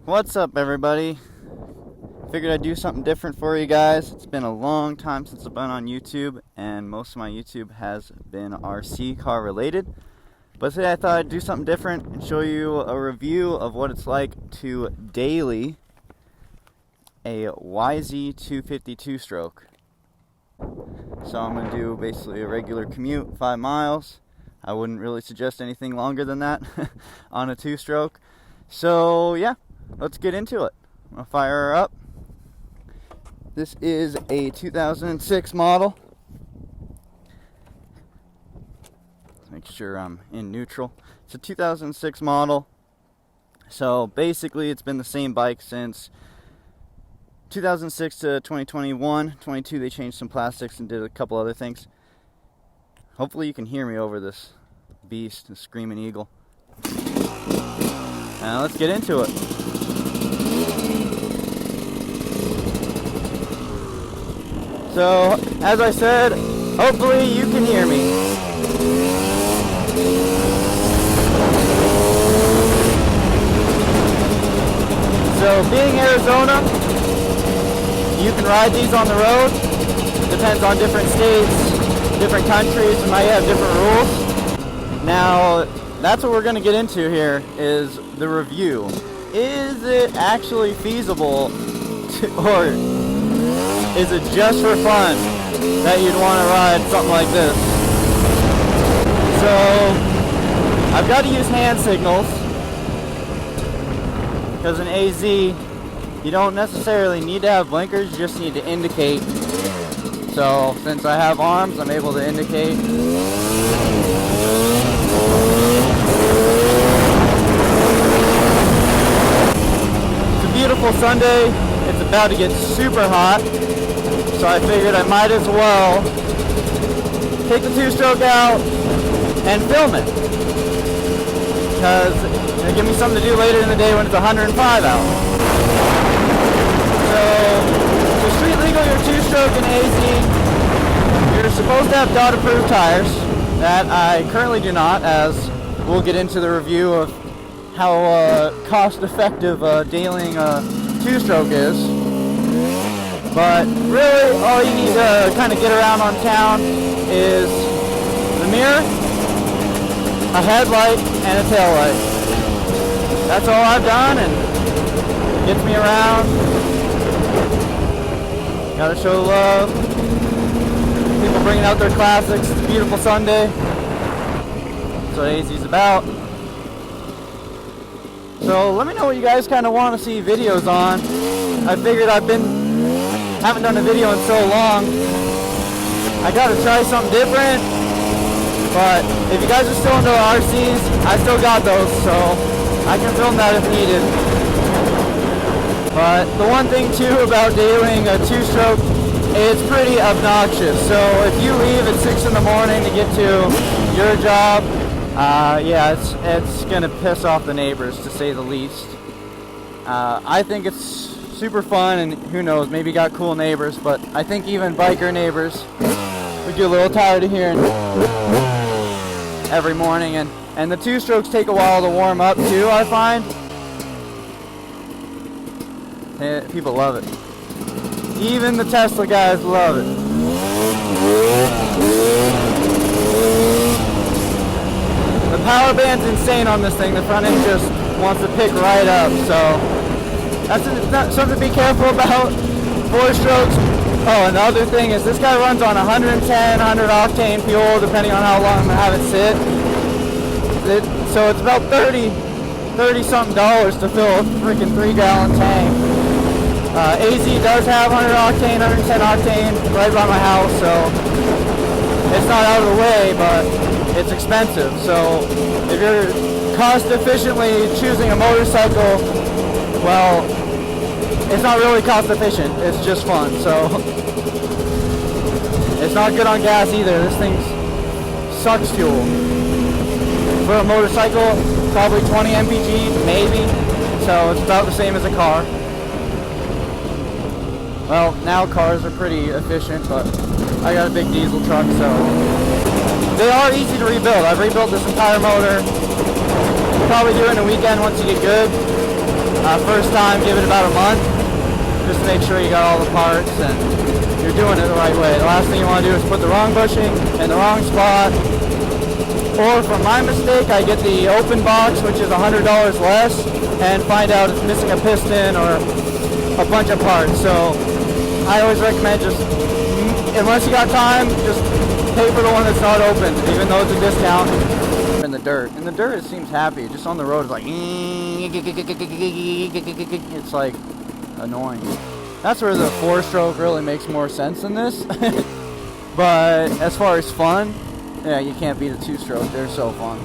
What's up, everybody? Figured I'd do something different for you guys. It's been a long time since I've been on YouTube, and most of my YouTube has been RC car related. But today I thought I'd do something different and show you a review of what it's like to daily a yz250 two-stroke. So I'm going to do basically a regular commute, 5 miles. I wouldn't really suggest anything longer than that on a two-stroke. So yeah, let's get into it. I'm going to fire her up. This is a 2006 model. Make sure I'm in neutral. It's a 2006 model. So basically it's been the same bike since 2006 to 2021. 22 they changed some plastics and did a couple other things. Hopefully you can hear me over this beast, the screaming eagle. Now let's get into it. So, as I said, hopefully you can hear me. So, being Arizona, you can ride these on the road. Depends on different states, different countries, and might have different rules. Now, that's what we're going to get into here, is the review. Is it actually feasible or is it just for fun that you'd want to ride something like this? So, I've got to use hand signals, because in AZ, you don't necessarily need to have blinkers, you just need to indicate. So, since I have arms, I'm able to indicate. It's a beautiful Sunday. It's about to get super hot. So I figured I might as well take the two-stroke out and film it, because it'll give me something to do later in the day when it's 105 out. So street legal, your two-stroke in AZ, you're supposed to have dot-approved tires. That I currently do not, as we'll get into the review of how cost-effective dailying a two-stroke is. But really, all you need to kind of get around on town is the mirror, a headlight, and a tail light. That's all I've done, and gets me around. Gotta show love. People bringing out their classics. It's a beautiful Sunday. That's what AZ's about. So let me know what you guys kind of want to see videos on. I figured haven't done a video in so long. I gotta try something different, but if you guys are still into RCs, I still got those, so I can film that if needed. But the one thing too about dailying a two-stroke, it's pretty obnoxious. So if you leave at 6 in the morning to get to your job, yeah, it's gonna piss off the neighbors, to say the least. I think it's super fun, and who knows, maybe got cool neighbors, but I think even biker neighbors would get a little tired of hearing every morning, and the two-strokes take a while to warm up too, I find. People love it. Even the Tesla guys love it. The power band's insane on this thing. The front end just wants to pick right up, so that's something to be careful about. 4 strokes. Oh, and the other thing is this guy runs on 110, 100 octane fuel, depending on how long I have it sit. So it's about $30 something to fill a freaking 3-gallon tank. AZ does have 100 octane, 110 octane right by my house, so it's not out of the way, but it's expensive. So if you're cost efficiently choosing a motorcycle, well, it's not really cost efficient, it's just fun, so it's not good on gas either. This thing sucks fuel. For a motorcycle, probably 20 mpg, maybe, so it's about the same as a car. Well, now cars are pretty efficient, but I got a big diesel truck, so they are easy to rebuild. I've rebuilt this entire motor, probably do it in a weekend once you get good. First time, give it about a month, just to make sure you got all the parts and you're doing it the right way. The last thing you want to do is put the wrong bushing in the wrong spot. Or for my mistake, I get the open box, which is $100 less, and find out it's missing a piston or a bunch of parts. So I always recommend just, unless you got time, just pay for the one that's not open, even though it's a discount. In the dirt. In the dirt, it seems happy. Just on the road, it's like, it's like annoying. That's where the 4-stroke really makes more sense than this. But as far as fun, yeah, you can't beat a 2-stroke. They're so fun.